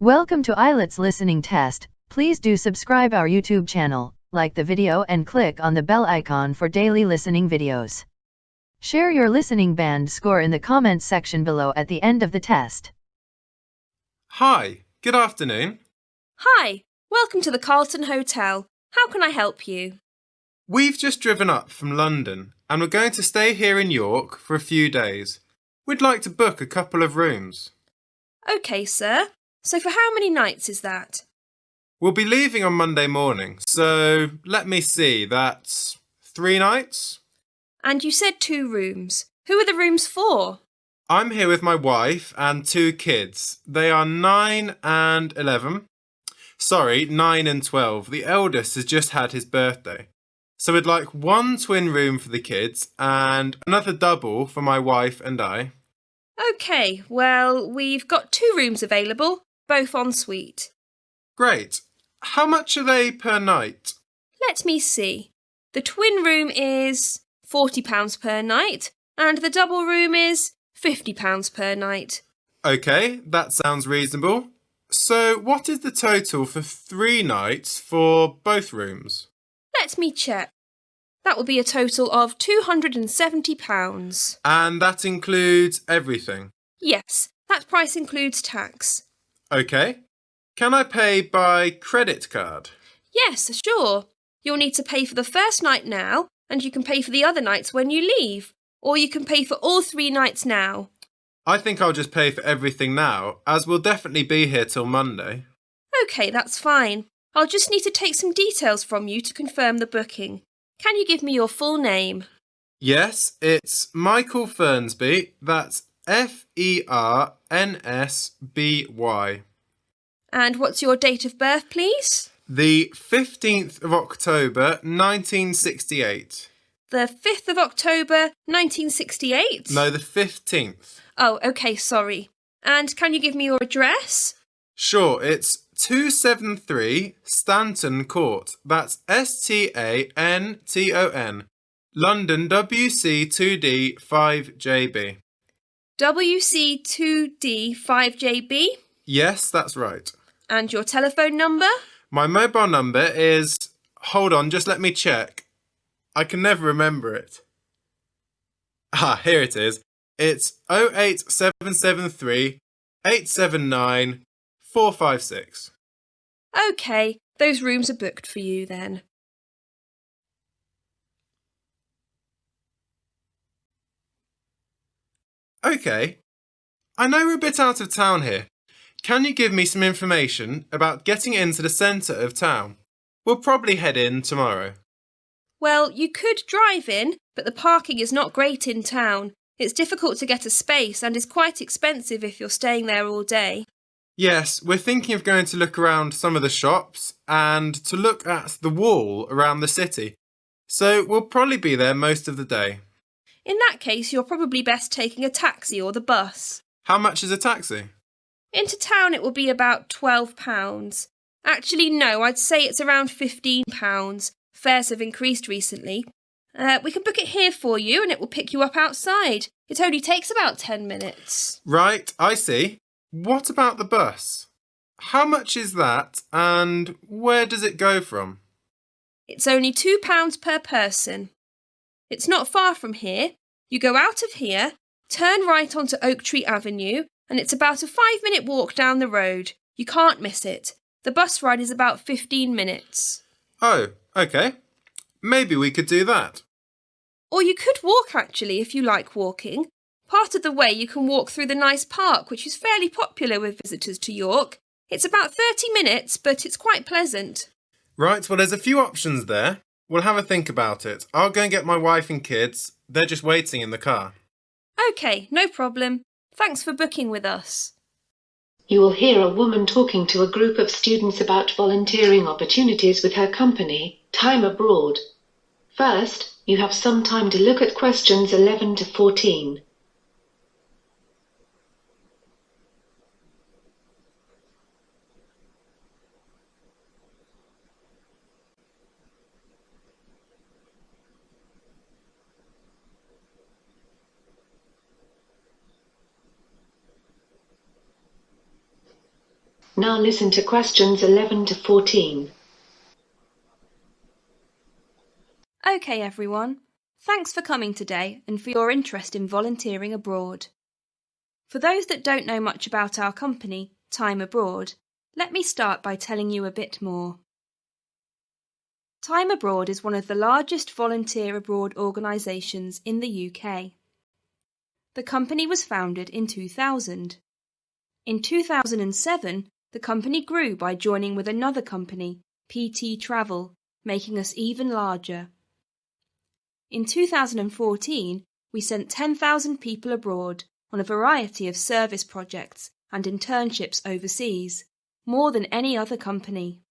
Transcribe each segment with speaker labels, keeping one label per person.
Speaker 1: Welcome to IELTS listening test. Please do subscribe our YouTube channel, like the video and click on the bell icon for daily listening videos. Share your listening band score in the comments section below at the end of the test.
Speaker 2: Hi, good afternoon.
Speaker 3: Hi, welcome to the Carlton Hotel. How can I help you?
Speaker 2: We've just driven up from London and we're going to stay here in York for a few days. We'd like to book a couple of rooms.
Speaker 3: OK, sir. So for how many nights is that?
Speaker 2: We'll be leaving on Monday morning, so let me see, that's 3 nights?
Speaker 3: And you said 2 rooms. Who are the rooms for?
Speaker 2: I'm here with my wife and 2 kids. They are 9 and 11. Sorry, 9 and 12. The eldest has just had his birthday. So we'd like 1 twin room for the kids and another double for my wife and I.
Speaker 3: OK, well, we've got 2 rooms available, both en suite.
Speaker 2: Great. How much are they per night?
Speaker 3: Let me see. The twin room is £40 per night and the double room is £50 per night.
Speaker 2: OK, that sounds reasonable. So what is the total for 3 nights for both rooms?
Speaker 3: Let me check. That will be a total of £270.
Speaker 2: And that includes everything?
Speaker 3: Yes, that price includes tax.
Speaker 2: OK. Can I pay by credit card?
Speaker 3: Yes, sure. You'll need to pay for the first night now, and you can pay for the other nights when you leave. Or you can pay for all 3 nights now.
Speaker 2: I think I'll just pay for everything now, as we'll definitely be here till Monday.
Speaker 3: OK, that's fine. I'll just need to take some details from you to confirm the booking. Can you give me your full name?
Speaker 2: Yes, it's Michael Fernsby. That's Fernsby.
Speaker 3: And what's your date of birth, please?
Speaker 2: The 15th of October, 1968.
Speaker 3: The 5th of October, 1968?
Speaker 2: No, the 15th.
Speaker 3: Oh, OK, sorry. And can you give me your address?
Speaker 2: Sure, it's 273 Stanton Court. That's Stanton. London WC2D 5JB.
Speaker 3: WC2D 5JB?
Speaker 2: Yes, that's right.
Speaker 3: And your telephone number?
Speaker 2: My mobile number is... Hold on, just let me check. I can never remember it. Ah, here it is. It's 08773 879 456.
Speaker 3: OK, those rooms are booked for you then.
Speaker 2: OK. I know we're a bit out of town here. Can you give me some information about getting into the centre of town? We'll probably head in tomorrow.
Speaker 3: Well, you could drive in, but the parking is not great in town. It's difficult to get a space and is quite expensive if you're staying there all day.
Speaker 2: Yes, we're thinking of going to look around some of the shops and to look at the wall around the city. So we'll probably be there most of the day.
Speaker 3: In that case, you're probably best taking a taxi or the bus.
Speaker 2: How much is a taxi?
Speaker 3: Into town it will be about £12. Actually, no, I'd say it's around £15. Fares have increased recently. We can book it here for you and it will pick you up outside. It only takes about 10 minutes.
Speaker 2: Right, I see. What about the bus? How much is that and where does it go from?
Speaker 3: It's only £2 per person. It's not far from here. You go out of here, turn right onto Oak Tree Avenue, and it's about a 5-minute walk down the road. You can't miss it. The bus ride is about 15 minutes.
Speaker 2: Oh, OK. Maybe we could do that.
Speaker 3: Or you could walk actually if you like walking. Part of the way you can walk through the nice park, which is fairly popular with visitors to York. It's about 30 minutes, but it's quite pleasant.
Speaker 2: Right, well there's a few options there. We'll have a think about it. I'll go and get my wife and kids. They're just waiting in the car.
Speaker 3: OK, no problem. Thanks for booking with us.
Speaker 4: You will hear a woman talking to a group of students about volunteering opportunities with her company, Time Abroad. First, you have some time to look at questions 11 to 14. Now listen to questions 11 to 14.
Speaker 3: Okay, everyone. Thanks for coming today and for your interest in volunteering abroad. For those that don't know much about our company, Time Abroad, let me start by telling you a bit more. Time Abroad is one of the largest volunteer abroad organisations in the UK. The company was founded in 2000. In 2007, the company grew by joining with another company, PT Travel, making us even larger. In 2014, we sent 10,000 people abroad on a variety of service projects and internships overseas, more than any other company.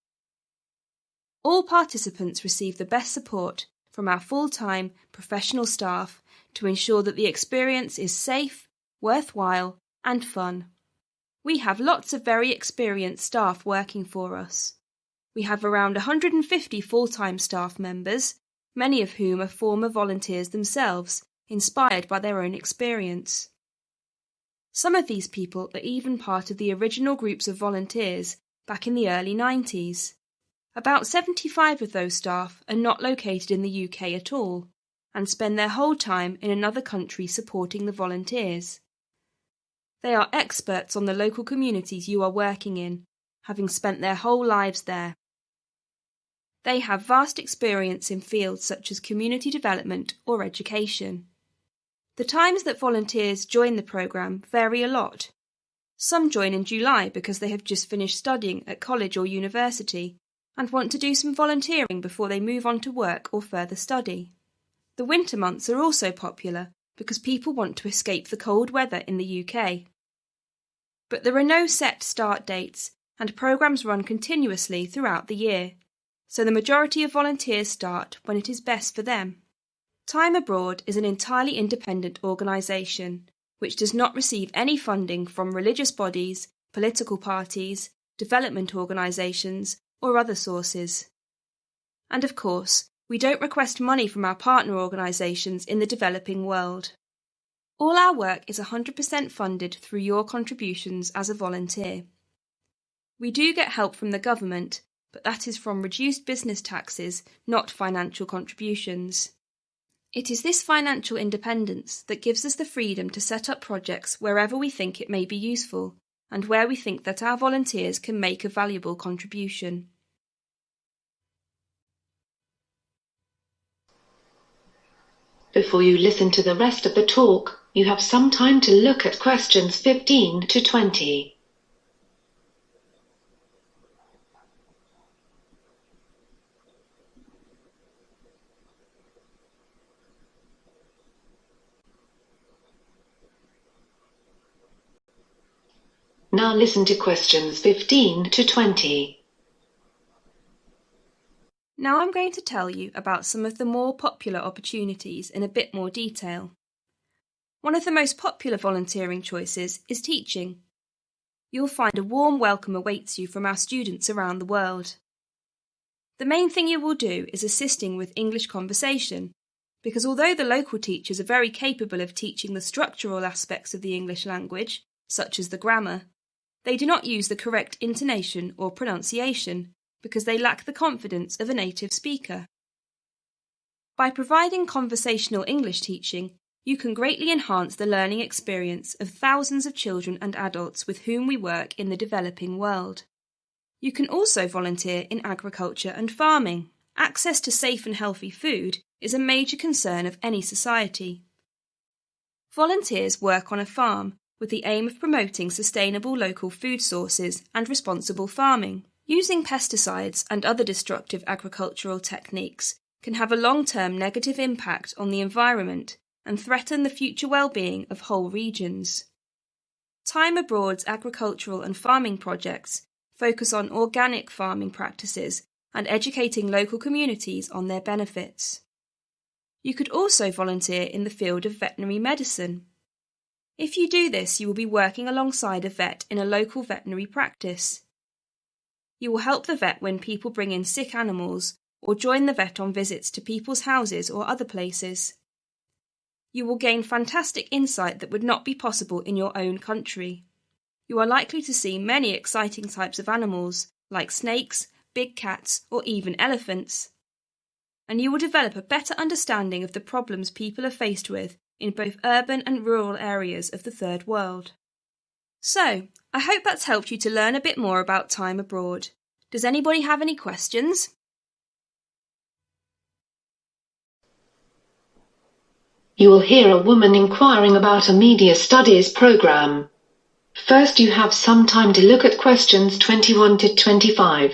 Speaker 3: All participants receive the best support from our full-time professional staff to ensure that the experience is safe, worthwhile, and fun. We have lots of very experienced staff working for us. We have around 150 full-time staff members, many of whom are former volunteers themselves, inspired by their own experience. Some of these people are even part of the original groups of volunteers back in the early 90s. About 75 of those staff are not located in the UK at all, and spend their whole time in another country supporting the volunteers. They are experts on the local communities you are working in, having spent their whole lives there. They have vast experience in fields such as community development or education. The times that volunteers join the programme vary a lot. Some join in July because they have just finished studying at college or university and want to do some volunteering before they move on to work or further study. The winter months are also popular because people want to escape the cold weather in the UK. But there are no set start dates, and programmes run continuously throughout the year, so the majority of volunteers start when it is best for them. Time Abroad is an entirely independent organisation, which does not receive any funding from religious bodies, political parties, development organisations, or other sources. And of course, we don't request money from our partner organisations in the developing world. All our work is 100% funded through your contributions as a volunteer. We do get help from the government, but that is from reduced business taxes, not financial contributions. It is this financial independence that gives us the freedom to set up projects wherever we think it may be useful, and where we think that our volunteers can make a valuable contribution.
Speaker 4: Before you listen to the rest of the talk, you have some time to look at questions 15 to 20. Now listen to questions 15 to 20.
Speaker 3: Now I'm going to tell you about some of the more popular opportunities in a bit more detail. One of the most popular volunteering choices is teaching. You'll find a warm welcome awaits you from our students around the world. The main thing you will do is assisting with English conversation, because although the local teachers are very capable of teaching the structural aspects of the English language, such as the grammar, they do not use the correct intonation or pronunciation, because they lack the confidence of a native speaker. By providing conversational English teaching, you can greatly enhance the learning experience of thousands of children and adults with whom we work in the developing world. You can also volunteer in agriculture and farming. Access to safe and healthy food is a major concern of any society. Volunteers work on a farm with the aim of promoting sustainable local food sources and responsible farming. Using pesticides and other destructive agricultural techniques can have a long-term negative impact on the environment and threaten the future well-being of whole regions. Time Abroad's agricultural and farming projects focus on organic farming practices and educating local communities on their benefits. You could also volunteer in the field of veterinary medicine. If you do this, you will be working alongside a vet in a local veterinary practice. You will help the vet when people bring in sick animals or join the vet on visits to people's houses or other places. You will gain fantastic insight that would not be possible in your own country. you are likely to see many exciting types of animals, like snakes, big cats, or even elephants. And you will develop a better understanding of the problems people are faced with in both urban and rural areas of the Third World. So, I hope that's helped you to learn a bit more about time abroad. Does anybody have any questions?
Speaker 4: You will hear a woman inquiring about a media studies program. First, you have some time to look at questions 21 to 25.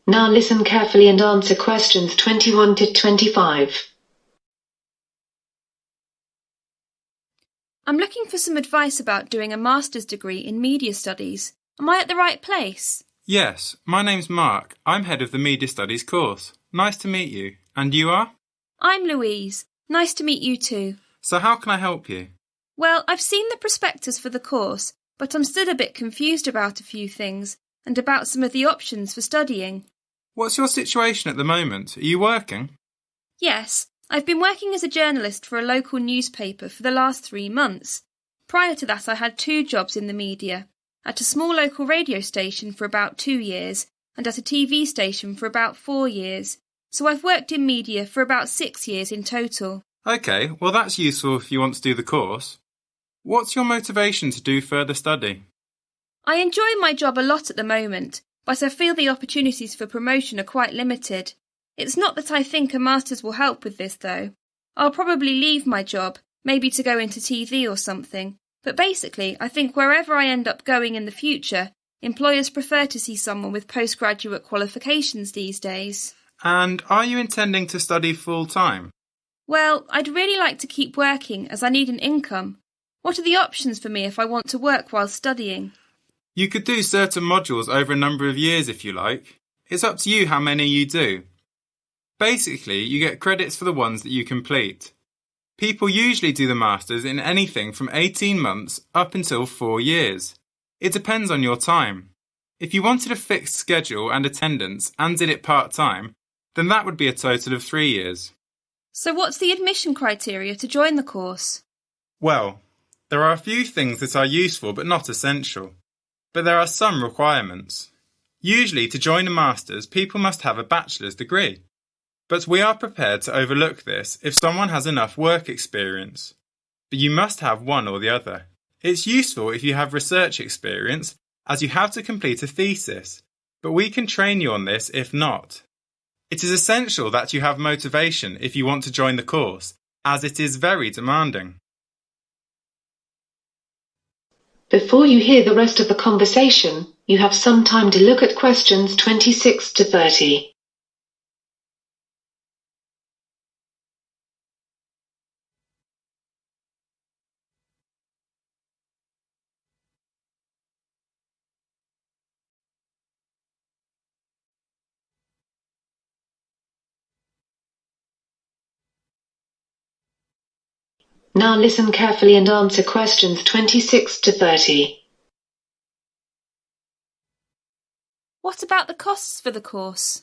Speaker 4: Now listen carefully and answer questions 21 to 25.
Speaker 3: I'm looking for some advice about doing a master's degree in media studies. Am I at the right place?
Speaker 2: Yes, my name's Mark. I'm head of the Media Studies course. Nice to meet you. And you are?
Speaker 3: I'm Louise. Nice to meet you too.
Speaker 2: So how can I help you?
Speaker 3: Well, I've seen the prospectus for the course, but I'm still a bit confused about a few things and about some of the options for studying.
Speaker 2: What's your situation at the moment? Are you working?
Speaker 3: Yes, I've been working as a journalist for a local newspaper for the last 3 months. Prior to that, I had 2 jobs in the media, at a small local radio station for about 2 years and at a TV station for about 4 years. So I've worked in media for about 6 years in total.
Speaker 2: OK, well that's useful if you want to do the course. What's your motivation to do further study?
Speaker 3: I enjoy my job a lot at the moment, but I feel the opportunities for promotion are quite limited. It's not that I think a master's will help with this, though. I'll probably leave my job, maybe to go into TV or something, but basically I think wherever I end up going in the future, employers prefer to see someone with postgraduate qualifications these days.
Speaker 2: And are you intending to study full-time?
Speaker 3: Well, I'd really like to keep working as I need an income. What are the options for me if I want to work while studying?
Speaker 2: You could do certain modules over a number of years if you like. It's up to you how many you do. Basically, you get credits for the ones that you complete. People usually do the Masters in anything from 18 months up until 4 years. It depends on your time. If you wanted a fixed schedule and attendance and did it part-time, then that would be a total of 3 years.
Speaker 3: So what's the admission criteria to join the course?
Speaker 2: Well, there are a few things that are useful but not essential. But there are some requirements. Usually to join a Masters, people must have a bachelor's degree. But we are prepared to overlook this if someone has enough work experience. But you must have one or the other. It's useful if you have research experience, as you have to complete a thesis, but we can train you on this if not. It is essential that you have motivation if you want to join the course, as it is very demanding.
Speaker 4: Before you hear the rest of the conversation, you have some time to look at questions 26 to 30. Now listen carefully and answer questions 26 to 30.
Speaker 3: What about the costs for the course?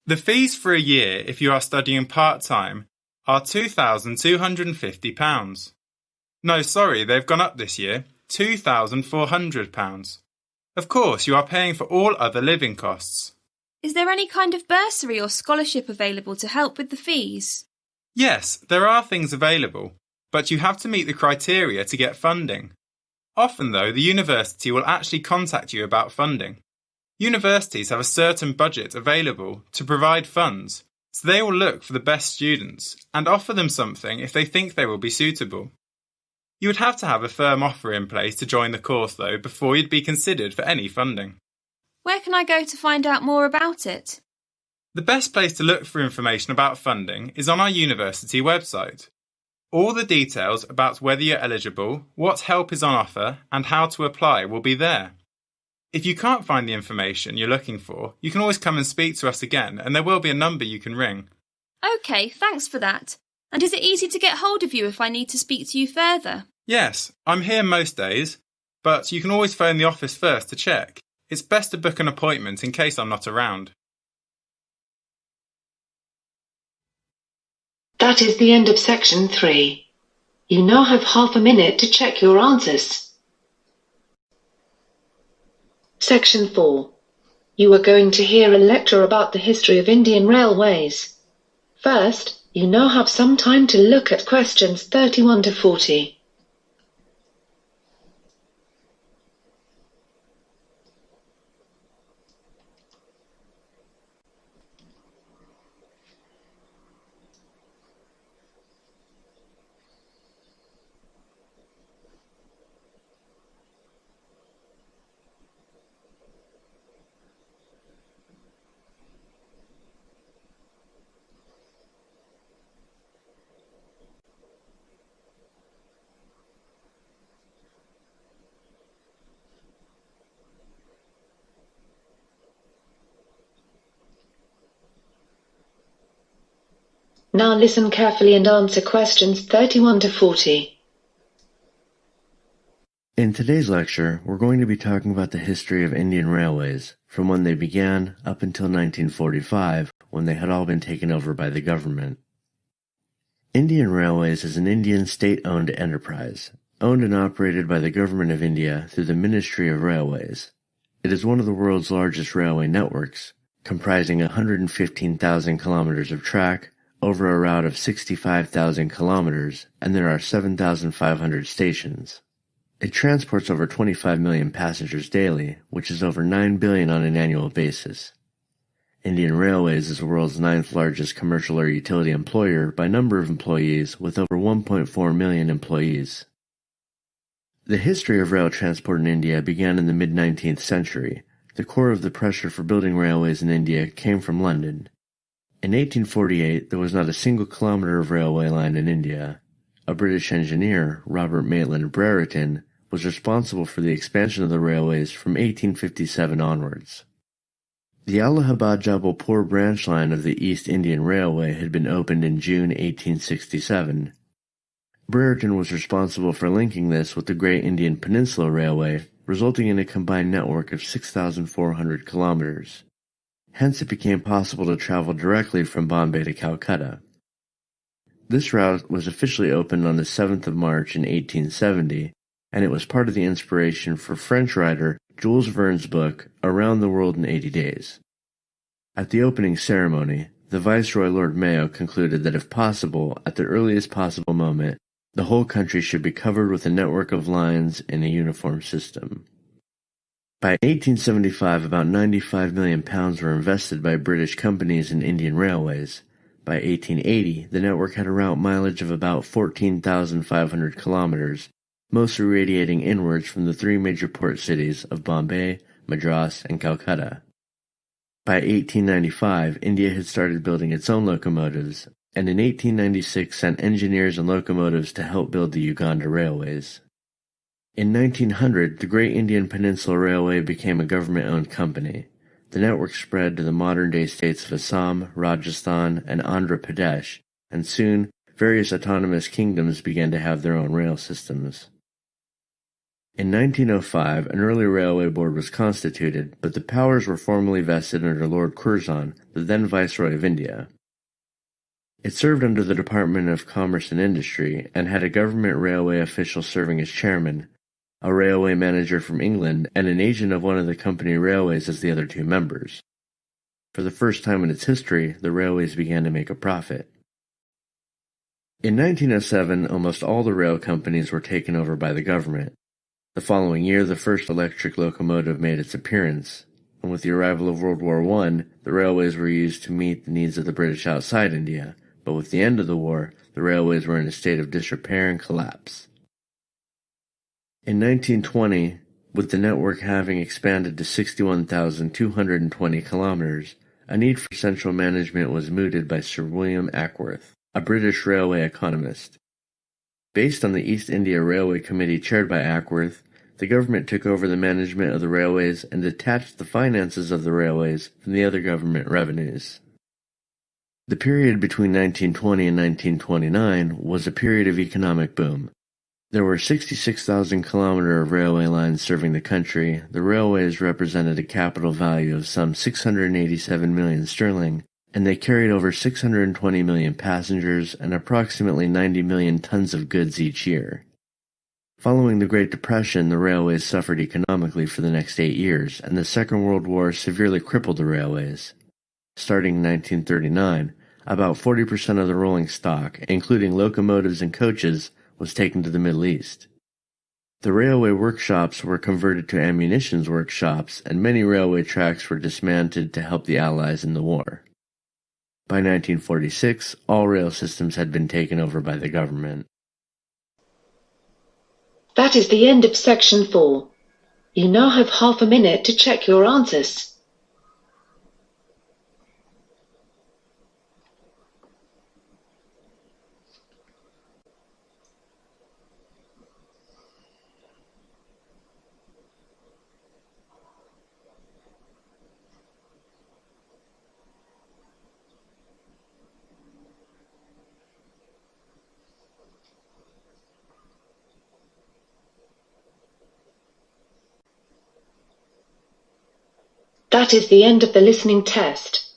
Speaker 2: The fees for a year if you are studying part-time are £2,250. No, sorry, they've gone up this year, £2,400. Of course, you are paying for all other living costs.
Speaker 3: Is there any kind of bursary or scholarship available to help with the fees?
Speaker 2: Yes, there are things available, but you have to meet the criteria to get funding. Often, though, the university will actually contact you about funding. Universities have a certain budget available to provide funds, so they will look for the best students and offer them something if they think they will be suitable. You would have to have a firm offer in place to join the course, though, before you'd be considered for any funding.
Speaker 3: Where can I go to find out more about it?
Speaker 2: The best place to look for information about funding is on our university website. All the details about whether you're eligible, what help is on offer, and how to apply will be there. If you can't find the information you're looking for, you can always come and speak to us again, and there will be a number you can ring.
Speaker 3: OK, thanks for that. And is it easy to get hold of you if I need to speak to you further?
Speaker 2: Yes, I'm here most days, but you can always phone the office first to check. It's best to book an appointment in case I'm not around.
Speaker 4: That is the end of section 3. You now have half a minute to check your answers. Section 4. You are going to hear a lecture about the history of Indian railways. First, you now have some time to look at questions 31 to 40. Now listen carefully and answer questions 31 to 40.
Speaker 5: In today's lecture, we're going to be talking about the history of Indian railways, from when they began up until 1945, when they had all been taken over by the government. Indian Railways is an Indian state-owned enterprise, owned and operated by the Government of India through the Ministry of Railways. It is one of the world's largest railway networks, comprising 115,000 kilometers of track, over a route of 65,000 kilometers, and there are 7,500 stations. It transports over 25 million passengers daily, which is over 9 billion on an annual basis. Indian Railways is the world's 9th largest commercial or utility employer by number of employees, with over 1.4 million employees. The history of rail transport in India began in the mid-19th century. The core of the pressure for building railways in India came from London. In 1848, there was not a single kilometer of railway line in India. A British engineer, Robert Maitland Brereton, was responsible for the expansion of the railways from 1857 onwards. The Allahabad-Jabalpur branch line of the East Indian Railway had been opened in June 1867. Brereton was responsible for linking this with the Great Indian Peninsula Railway, resulting in a combined network of 6,400 kilometers. Hence it became possible to travel directly from Bombay to Calcutta. This route was officially opened on the 7th of March in 1870, and it was part of the inspiration for French writer Jules Verne's book Around the World in 80 Days. At the opening ceremony, the Viceroy Lord Mayo concluded that if possible, at the earliest possible moment, the whole country should be covered with a network of lines in a uniform system. By 1875, about £95 million were invested by British companies in Indian Railways. By 1880, the network had a route mileage of about 14,500 kilometers, mostly radiating inwards from the 3 major port cities of Bombay, Madras, and Calcutta. By 1895, India had started building its own locomotives, and in 1896 sent engineers and locomotives to help build the Uganda railways. In 1900, the Great Indian Peninsula Railway became a government-owned company. The network spread to the modern-day states of Assam, Rajasthan, and Andhra Pradesh, and soon various autonomous kingdoms began to have their own rail systems. In 1905, an early railway board was constituted, but the powers were formally vested under Lord Curzon, the then Viceroy of India. It served under the Department of Commerce and Industry, and had a government railway official serving as chairman, a railway manager from England, and an agent of one of the company railways as the other 2 members. For the first time in its history, the railways began to make a profit. In 1907, almost all the rail companies were taken over by the government. The following year, the first electric locomotive made its appearance, and with the arrival of World War I, the railways were used to meet the needs of the British outside India, but with the end of the war, the railways were in a state of disrepair and collapse. In 1920, with the network having expanded to 61,220 kilometers, a need for central management was mooted by Sir William Ackworth, a British railway economist. Based on the East India Railway Committee chaired by Ackworth, the government took over the management of the railways and detached the finances of the railways from the other government revenues. The period between 1920 and 1929 was a period of economic boom. There were 66,000 kilometers of railway lines serving the country. The railways represented a capital value of some 687 million sterling, and they carried over 620 million passengers and approximately 90 million tons of goods each year. Following the Great Depression, the railways suffered economically for the next 8 years, and the Second World War severely crippled the railways. Starting in 1939, about 40% of the rolling stock, including locomotives and coaches, was taken to the Middle East. The railway workshops were converted to ammunition workshops, and many railway tracks were dismantled to help the Allies in the war. By 1946, all rail systems had been taken over by the government.
Speaker 4: That is the end of section 4. You now have half a minute to check your answers. That is the end of the listening test.